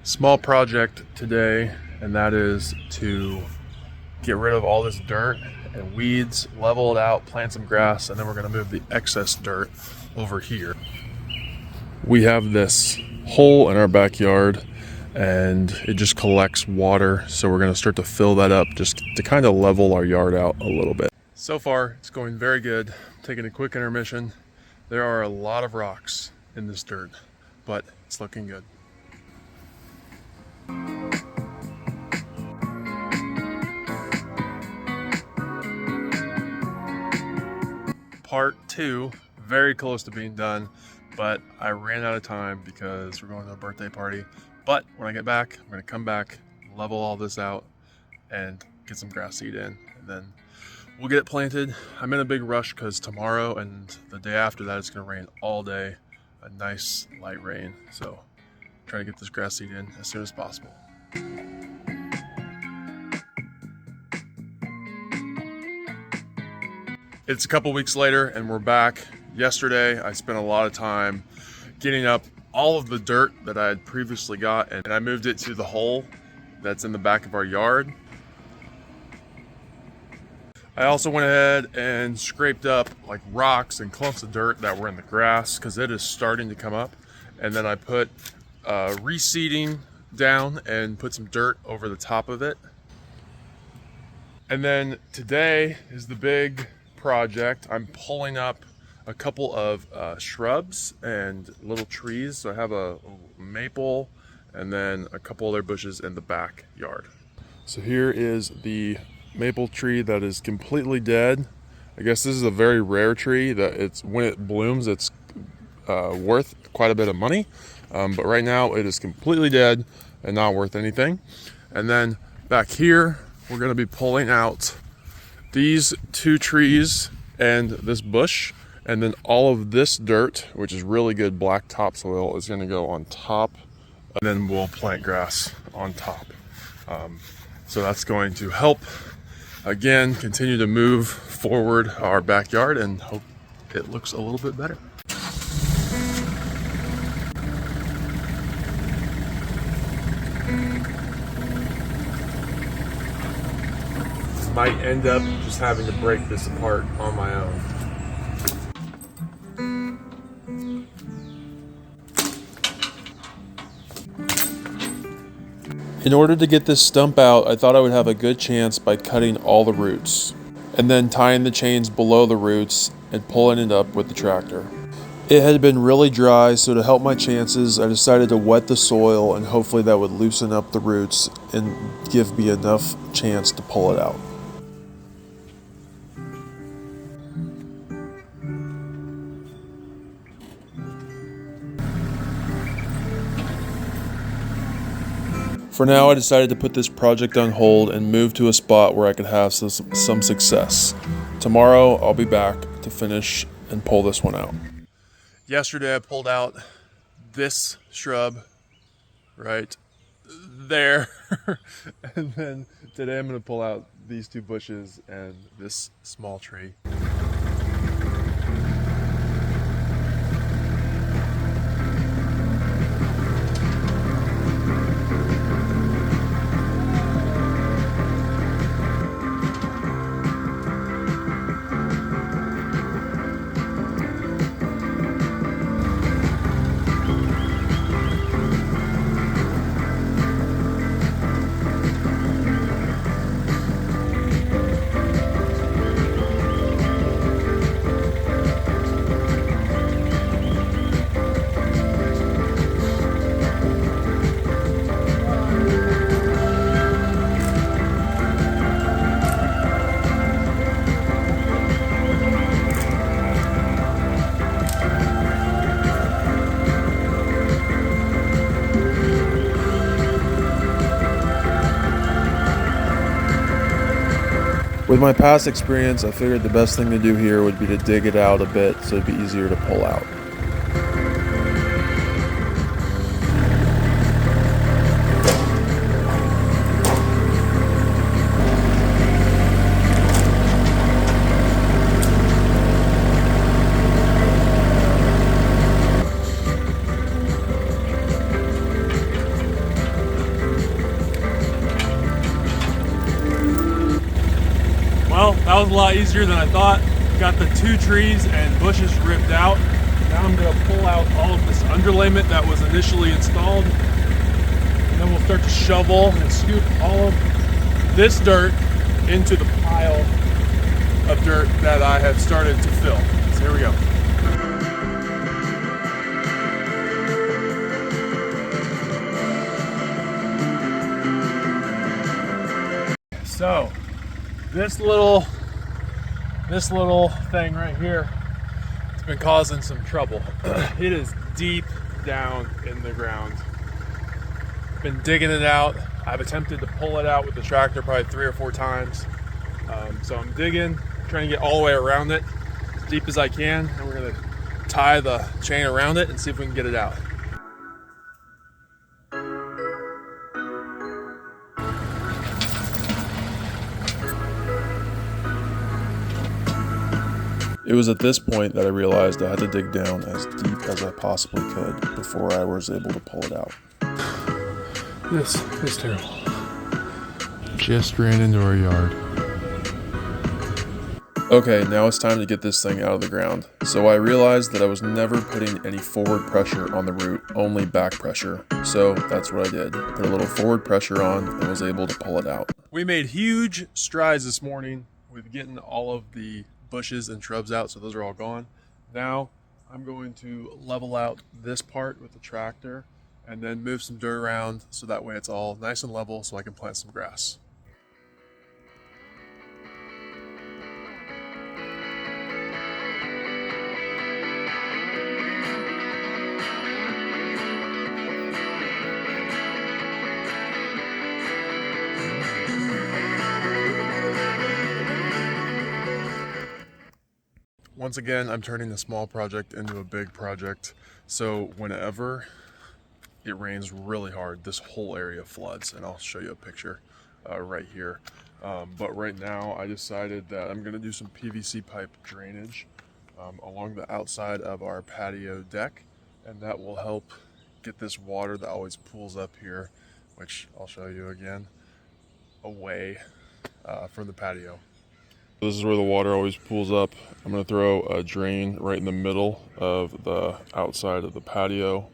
Small project today, and that is to get rid of all this dirt and weeds, level it out, plant some grass, and then we're going to move the excess dirt over here. We have this hole in our backyard and it just collects water, so we're going to start to fill that up just to kind of level our yard out a little bit. So far it's going very good. I'm taking a quick intermission. There are a lot of rocks in this dirt, but it's looking good. Part 2, very close to being done, but I ran out of time because we're going to a birthday party. But when I get back, I'm going to come back, level all this out, and get some grass seed in, and then we'll get it planted. I'm in a big rush because tomorrow and the day after that it's going to rain all day, a nice light rain. So I'm trying to get this grass seed in as soon as possible. It's a couple weeks later and we're back. Yesterday I spent a lot of time getting up all of the dirt that I had previously got, and I moved it to the hole that's in the back of our yard. I also went ahead and scraped up like rocks and clumps of dirt that were in the grass because it is starting to come up. And then I put reseeding down and put some dirt over the top of it. And then today is the big project. I'm pulling up a couple of shrubs and little trees. So I have a maple and then a couple other bushes in the backyard. So here is the maple tree that is completely dead. I guess this is a very rare tree that when it blooms it's worth quite a bit of money, but right now it is completely dead and not worth anything. And then back here we're going to be pulling out these 2 trees and this bush, and then all of this dirt, which is really good black topsoil, is going to go on top, and then we'll plant grass on top. So that's going to help, again, continue to move forward our backyard and hope it looks a little bit better. Might end up just having to break this apart on my own. In order to get this stump out, I thought I would have a good chance by cutting all the roots and then tying the chains below the roots and pulling it up with the tractor. It had been really dry, so to help my chances, I decided to wet the soil, and hopefully that would loosen up the roots and give me enough chance to pull it out. For now, I decided to put this project on hold and move to a spot where I could have some success. Tomorrow, I'll be back to finish and pull this one out. Yesterday, I pulled out this shrub right there. And then today, I'm going to pull out these 2 bushes and this small tree. With my past experience, I figured the best thing to do here would be to dig it out a bit so it'd be easier to pull out. That was a lot easier than I thought. Got the 2 trees and bushes ripped out. Now I'm gonna pull out all of this underlayment that was initially installed. And then we'll start to shovel and scoop all of this dirt into the pile of dirt that I have started to fill. So here we go. So this little thing right here, it's been causing some trouble. It is deep down in the ground. Been digging it out. I've attempted to pull it out with the tractor probably 3 or 4 times. So I'm digging, trying to get all the way around it as deep as I can, and we're gonna tie the chain around it and see if we can get it out. It was at this point that I realized I had to dig down as deep as I possibly could before I was able to pull it out. This is terrible. Just ran into our yard. Okay, now it's time to get this thing out of the ground. So I realized that I was never putting any forward pressure on the root, only back pressure. So that's what I did. Put a little forward pressure on and was able to pull it out. We made huge strides this morning with getting all of the bushes and shrubs out, so those are all gone. Now I'm going to level out this part with the tractor and then move some dirt around so that way it's all nice and level so I can plant some grass. Once again, I'm turning a small project into a big project. So whenever it rains really hard, this whole area floods, and I'll show you a picture right here. But right now I decided that I'm gonna do some PVC pipe drainage along the outside of our patio deck, and that will help get this water that always pools up here, which I'll show you again, away from the patio. This is where the water always pools up. I'm gonna throw a drain right in the middle of the outside of the patio.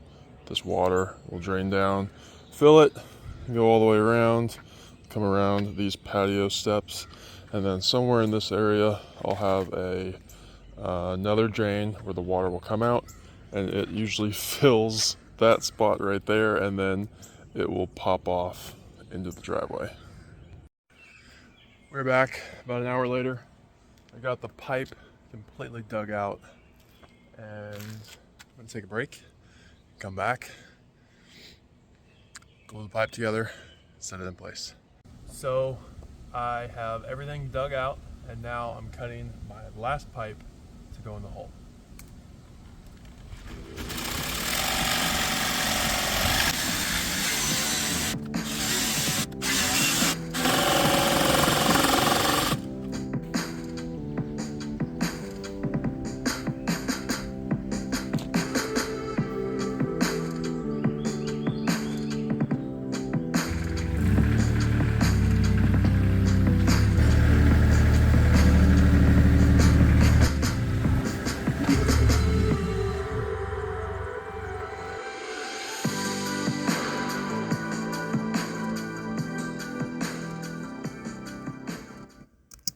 This water will drain down, fill it, go all the way around, come around these patio steps, and then somewhere in this area I'll have another drain where the water will come out, and it usually fills that spot right there, and then it will pop off into the driveway. We're back about an hour later. I got the pipe completely dug out, and I'm gonna take a break, come back, glue the pipe together, set it in place. So I have everything dug out, and now I'm cutting my last pipe to go in the hole.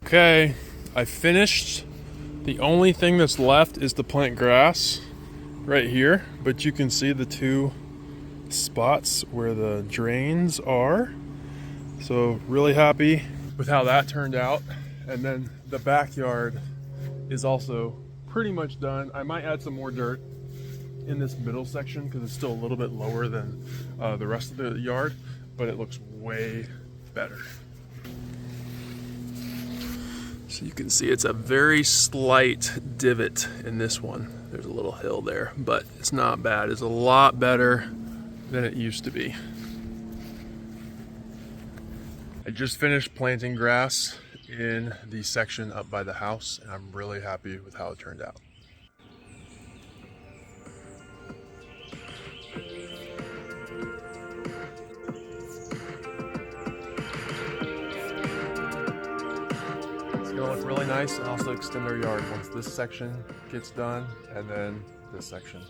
Okay, I finished. The only thing that's left is to plant grass right here, but you can see the 2 spots where the drains are. So really happy with how that turned out. And then the backyard is also pretty much done. I might add some more dirt in this middle section because it's still a little bit lower than the rest of the yard, but it looks way better. So you can see it's a very slight divot in this one. There's a little hill there, but it's not bad. It's a lot better than it used to be. I just finished planting grass in the section up by the house, and I'm really happy with how it turned out. It's gonna look really nice and also extend our yard once this section gets done and then this section.